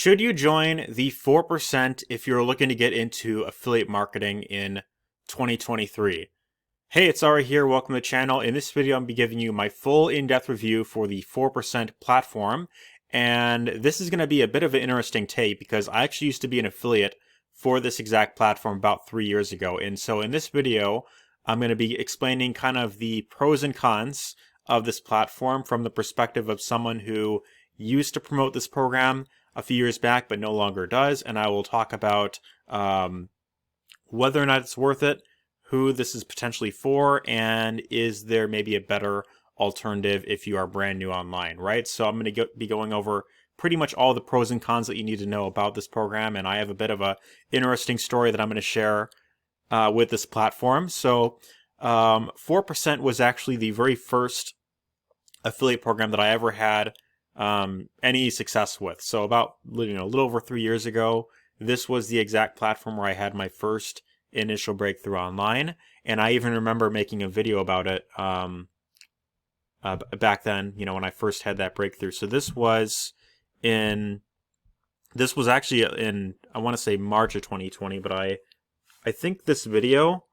Should you join the 4% if you're looking to get into affiliate marketing in 2023? Hey, it's Ari here. Welcome to the channel. In this video, I'm going to be giving you my full in-depth review for the 4% platform. And this is going to be a bit of an interesting take because I actually used to be an affiliate for this exact platform about 3 years ago. And so in this video, I'm going to be explaining kind of the pros and cons of this platform from the perspective of someone who used to promote this program a few years back but no longer does, and I will talk about whether or not it's worth it, who this is potentially for, and is there maybe a better alternative if you are brand new online, right? So I'm going to be going over pretty much all the pros and cons that you need to know about this program, and I have a bit of a interesting story that I'm going to share with this platform. So 4% was actually the very first affiliate program that I ever had any success with. So about a little over 3 years ago, this was the exact platform where I had my first initial breakthrough online, and I even remember making a video about it back then. When I first had that breakthrough. So this was actually in, I want to say March of 2020, but I think this video,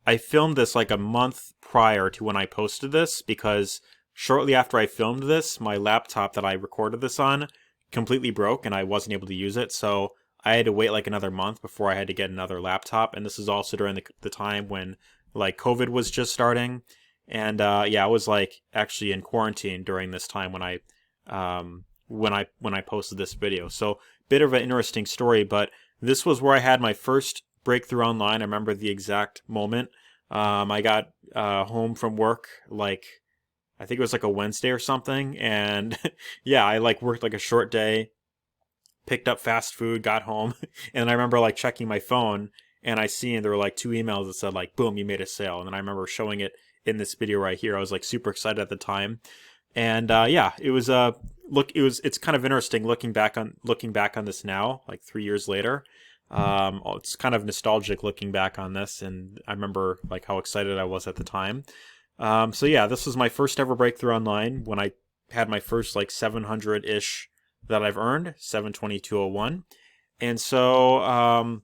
I filmed this like a month prior to when I posted this, because shortly after I filmed this, my laptop that I recorded this on completely broke and I wasn't able to use it. So I had to wait like another month before I had to get another laptop. And this is also during the time when like COVID was just starting. And yeah, I was like actually in quarantine during this time when I posted this video. So bit of an interesting story, but this was where I had my first breakthrough online. I remember the exact moment. I got home from work, like I think it was like a Wednesday or something, and yeah, I like worked like a short day, picked up fast food, got home, and I remember like checking my phone, and I seen there were like 2 emails that said like, boom, you made a sale. And then I remember showing it in this video right here. I was like super excited at the time. And yeah, it was it's kind of interesting looking back on this now, like 3 years later. It's kind of nostalgic looking back on this, and I remember like how excited I was at the time. So yeah, this was my first ever breakthrough online when I had my first like 700-ish that I've earned, 722.01. And so,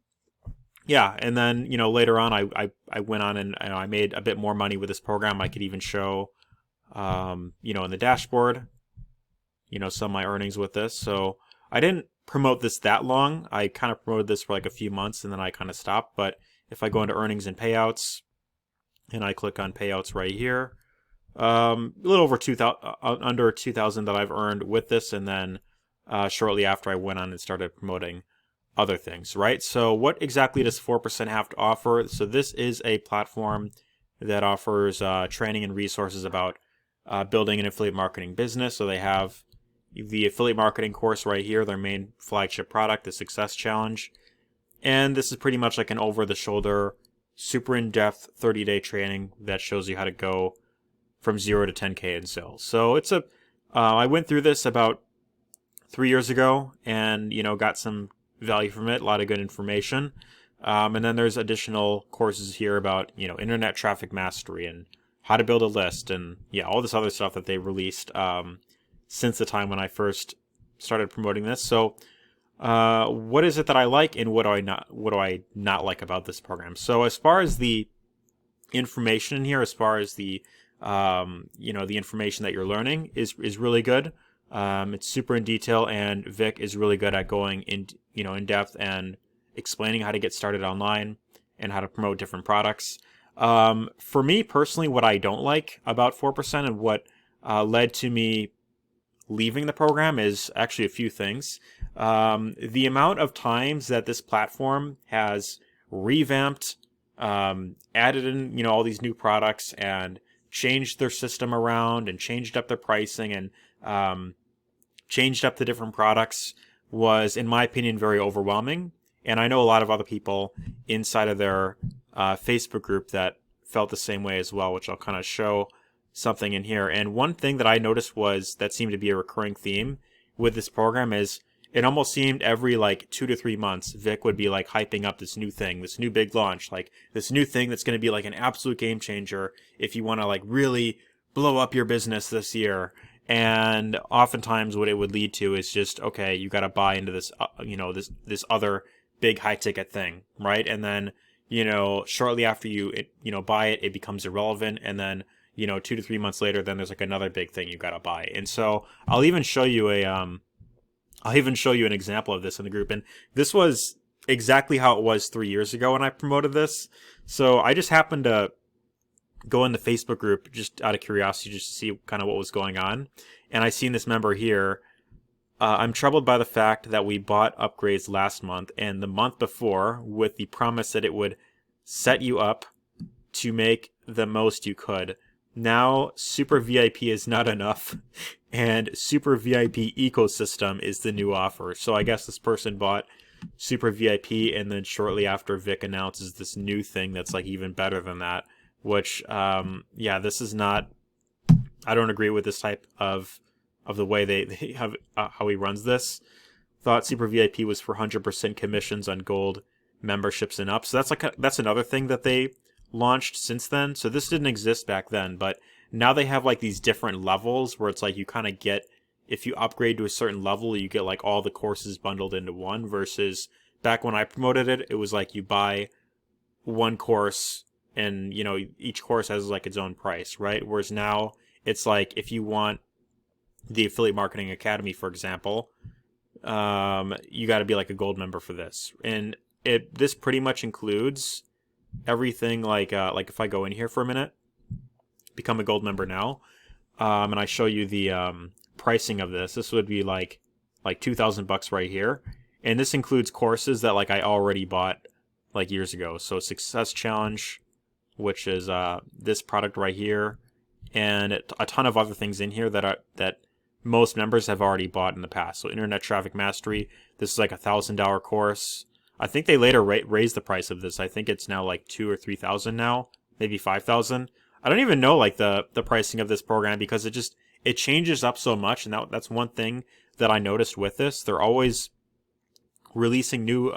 yeah, and then, later on I went on and I made a bit more money with this program. I could even show, in the dashboard, some of my earnings with this. So I didn't promote this that long. I kind of promoted this for like a few months and then I kind of stopped. But if I go into earnings and payouts, and I click on payouts right here, a little over 2,000, under 2,000 that I've earned with this, and then shortly after I went on and started promoting other things, right? So what exactly does 4% have to offer? So this is a platform that offers training and resources about building an affiliate marketing business. So they have the affiliate marketing course right here, their main flagship product, the Success Challenge, and this is pretty much like an over-the-shoulder, super in-depth 30-day training that shows you how to go from 0 to 10K in sales. So it's I went through this about 3 years ago and, got some value from it, a lot of good information. And then there's additional courses here about, internet traffic mastery and how to build a list and yeah, all this other stuff that they released since the time when I first started promoting this. So what is it that I like and what do I not like about this program? So as far as the information in here, as far as the the information that you're learning is really good. It's super in detail, and Vic is really good at going in depth and explaining how to get started online and how to promote different products. For me personally, what I don't like about 4% and what led to me leaving the program is actually a few things. The amount of times that this platform has revamped, added in, all these new products and changed their system around and changed up their pricing and changed up the different products was, in my opinion, very overwhelming. And I know a lot of other people inside of their Facebook group that felt the same way as well, which I'll kind of show something in here. And one thing that I noticed that seemed to be a recurring theme with this program is it almost seemed every like 2 to 3 months, Vic would be like hyping up this new thing, this new big launch, like this new thing that's going to be like an absolute game changer if you want to like really blow up your business this year. And oftentimes what it would lead to is just, okay, you got to buy into this, this other big high ticket thing, right? And then, shortly after you buy it, it becomes irrelevant. And then, 2 to 3 months later, then there's like another big thing you got to buy. And so I'll even show you an example of this in the group. And this was exactly how it was 3 years ago when I promoted this. So I just happened to go in the Facebook group just out of curiosity, just to see kind of what was going on. And I seen this member here. I'm troubled by the fact that we bought upgrades last month and the month before with the promise that it would set you up to make the most you could. Now, Super VIP is not enough, and Super VIP Ecosystem is the new offer. So I guess this person bought Super VIP, and then shortly after, Vic announces this new thing that's like even better than that. Which, this is not. I don't agree with this type of the way they have how he runs this. Thought Super VIP was for 100% commissions on gold memberships and up. So that's another thing that they launched since then. So this didn't exist back then, but now they have like these different levels where it's like you kind of get, if you upgrade to a certain level, you get like all the courses bundled into one, versus back when I promoted it, it was like you buy one course and each course has like its own price, right? Whereas now it's like if you want the Affiliate Marketing Academy, for example, you got to be like a gold member for this. And this pretty much includes everything, like if I go in here for a minute, become a gold member now, and I show you the pricing of this would be like $2,000 right here, and this includes courses that like I already bought like years ago. So Success Challenge, which is this product right here, and a ton of other things in here that most members have already bought in the past. So Internet Traffic Mastery, this is like $1,000 course. I think they later raised the price of this. I think it's now like $2,000 or $3,000 now, maybe $5,000. I don't even know like the pricing of this program, because it changes up so much, and that's one thing that I noticed with this. They're always releasing new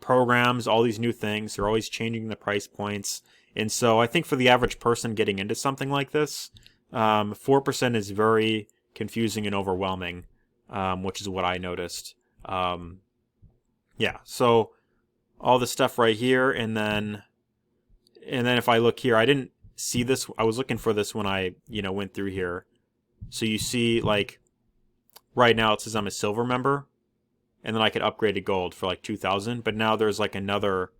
programs, all these new things. They're always changing the price points, and so I think for the average person getting into something like this, 4% is very confusing and overwhelming, which is what I noticed. So all this stuff right here, and then if I look here, I didn't see this. I was looking for this when I went through here. So you see, like right now it says I'm a silver member, and then I could upgrade to gold for like 2,000. But now there's like another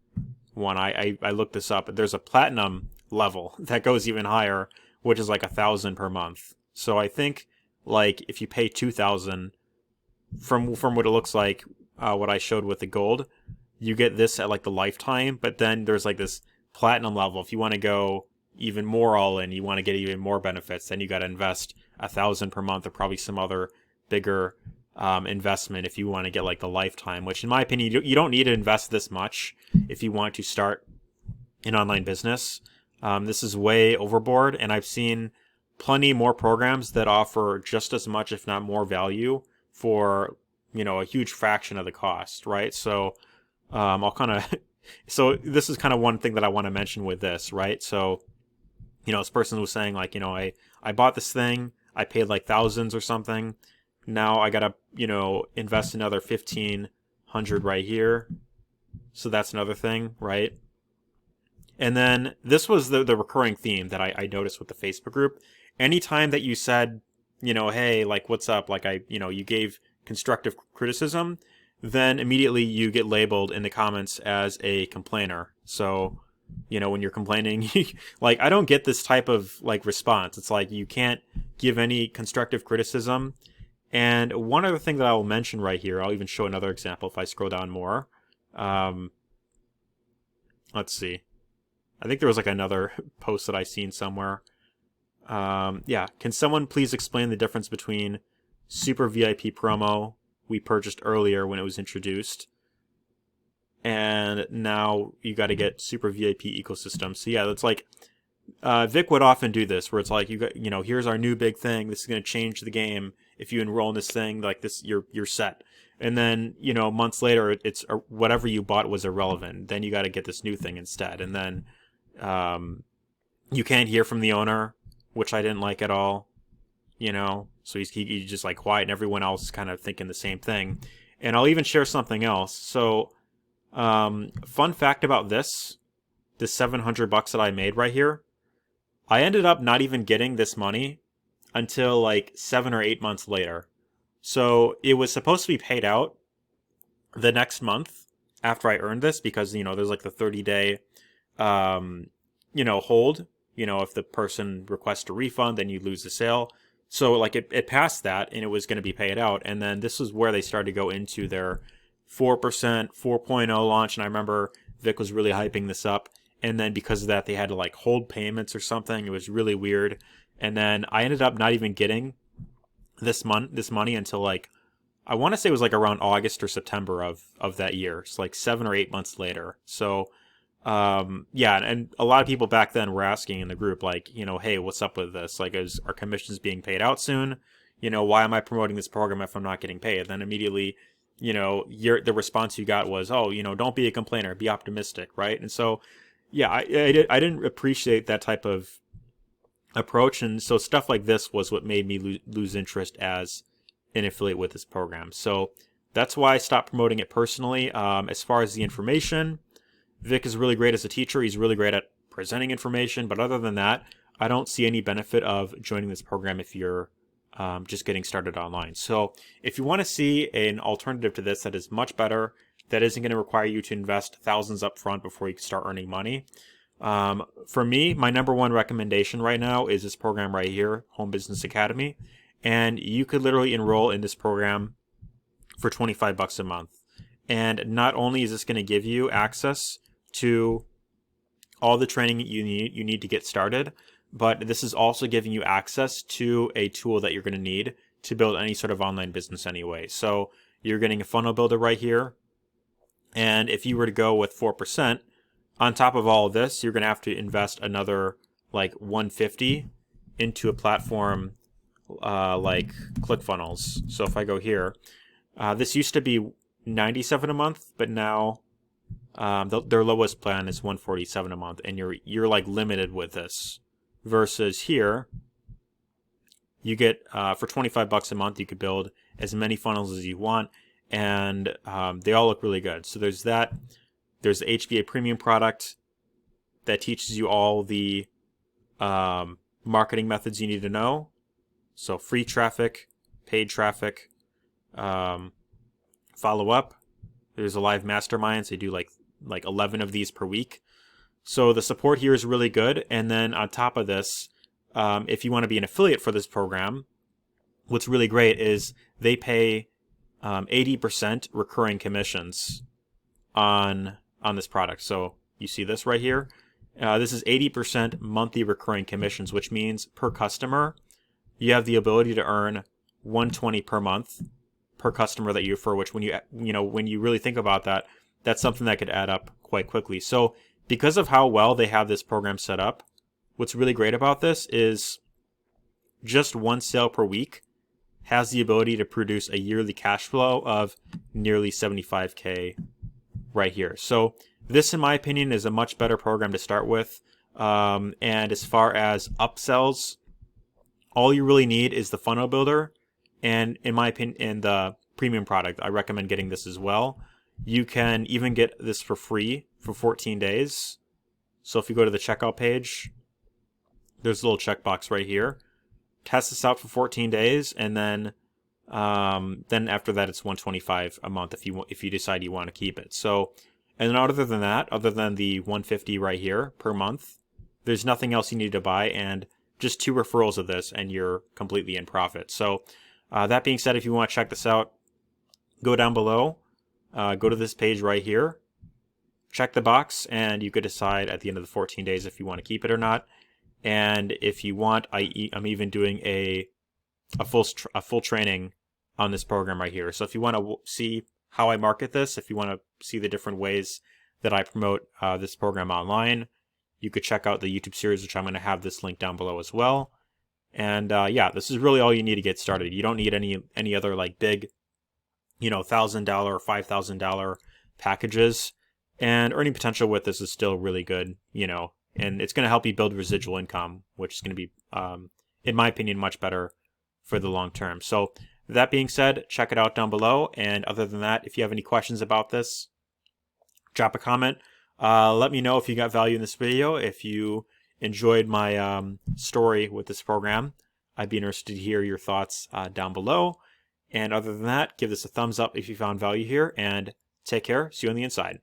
one. I looked this up. There's a platinum level that goes even higher, which is like 1,000 per month. So I think like if you pay 2,000, from what it looks like, what I showed with the gold, you get this at like the lifetime. But then there's like this platinum level. If you want to go even more all in, you want to get even more benefits, then you got to invest 1,000 per month, or probably some other bigger investment if you want to get like the lifetime, which in my opinion, you don't need to invest this much if you want to start an online business. This is way overboard, and I've seen plenty more programs that offer just as much, if not more value for a huge fraction of the cost, right? So I'll kind of so this is kind of one thing that I want to mention with this, right? So this person was saying like, I bought this thing, I paid like thousands or something, now I gotta invest another 1,500 right here, so that's another thing, right? And then this was the recurring theme that I noticed with the Facebook group. Anytime that you said, hey, like, what's up, like you gave constructive criticism, then immediately you get labeled in the comments as a complainer. So, when you're complaining, like, I don't get this type of like response. It's like you can't give any constructive criticism. And one other thing that I will mention right here, I'll even show another example if I scroll down more. Let's see. I think there was like another post that I seen somewhere. Can someone please explain the difference between Super VIP promo we purchased earlier when it was introduced, and now you got to get Super VIP ecosystem? So yeah, that's like Vic would often do this, where it's like, here's our new big thing. This is going to change the game. If you enroll in this thing, like this, you're set. And then months later, it's whatever you bought was irrelevant. Then you got to get this new thing instead. And then you can't hear from the owner, which I didn't like at all. So he's just like quiet, and everyone else is kind of thinking the same thing. And I'll even share something else. So, fun fact about this 700 bucks that I made right here, I ended up not even getting this money until like 7 or 8 months later. So it was supposed to be paid out the next month after I earned this, because there's like the 30-day hold. If the person requests a refund, then you lose the sale. So like it passed that, and it was going to be paid out. And then this is where they started to go into their 4%, 4.0 launch. And I remember Vic was really hyping this up. And then because of that, they had to like hold payments or something. It was really weird. And then I ended up not even getting this money until like, I want to say it was like around August or September of that year. It's like 7 or 8 months later. So, yeah, and a lot of people back then were asking in the group, like, hey, what's up with this? Like, is our commissions being paid out soon? Why am I promoting this program if I'm not getting paid? And then immediately, the response you got was, oh, don't be a complainer, be optimistic, right? And so, yeah, I didn't appreciate that type of approach, and so stuff like this was what made me lose interest as an affiliate with this program. So that's why I stopped promoting it personally. As far as the information, Vic is really great as a teacher. He's really great at presenting information, but other than that, I don't see any benefit of joining this program if you're just getting started online. So if you want to see an alternative to this that is much better, that isn't going to require you to invest thousands up front before you can start earning money, for me, my number one recommendation right now is this program right here, Home Business Academy. And you could literally enroll in this program for 25 bucks a month. And not only is this going to give you access to all the training you need to get started, but this is also giving you access to a tool that you're going to need to build any sort of online business anyway. So you're getting a funnel builder right here. And if you were to go with 4%, on top of all of this, you're going to have to invest another like 150 into a platform like ClickFunnels. So if I go here, this used to be 97 a month, but now their lowest plan is 147 a month, and you're like limited with this. Versus here, you get for 25 bucks a month, you could build as many funnels as you want, and they all look really good. So there's that. There's the HBA Premium product that teaches you all the marketing methods you need to know. So free traffic, paid traffic, follow up. There's a live masterminds. They do like 11 of these per week. So the support here is really good. And then on top of this, if you want to be an affiliate for this program, what's really great is they pay 80% recurring commissions on this product. So you see this right here. This is 80% monthly recurring commissions, which means per customer, you have the ability to earn $120 per month per customer that you refer, which when you really think about that, that's something that could add up quite quickly. So because of how well they have this program set up, what's really great about this is just one sale per week has the ability to produce a yearly cash flow of nearly 75K right here. So this, in my opinion, is a much better program to start with. And as far as upsells, all you really need is the funnel builder. And in my opinion, in the premium product, I recommend getting this as well. You can even get this for free for 14 days. So if you go to the checkout page, there's a little checkbox right here. Test this out for 14 days, and then after that, it's $125 a month if you decide you want to keep it. So, and then other than that, other than the $150 right here per month, there's nothing else you need to buy, and just 2 referrals of this, and you're completely in profit. So, that being said, if you want to check this out, go down below, go to this page right here, check the box, and you could decide at the end of the 14 days if you want to keep it or not. And if you want, I'm even doing a full training on this program right here. So if you want to see how I market this, if you want to see the different ways that I promote this program online, you could check out the YouTube series, which I'm going to have this link down below as well. And yeah, this is really all you need to get started. You don't need any other like big, $1,000 or $5,000 packages. And earning potential with this is still really good, and it's going to help you build residual income, which is going to be, in my opinion, much better for the long term. So that being said, check it out down below. And other than that, if you have any questions about this, drop a comment. Let me know if you got value in this video. If you enjoyed my story with this program, I'd be interested to hear your thoughts down below. And other than that, give this a thumbs up if you found value here, and take care. See you on the inside.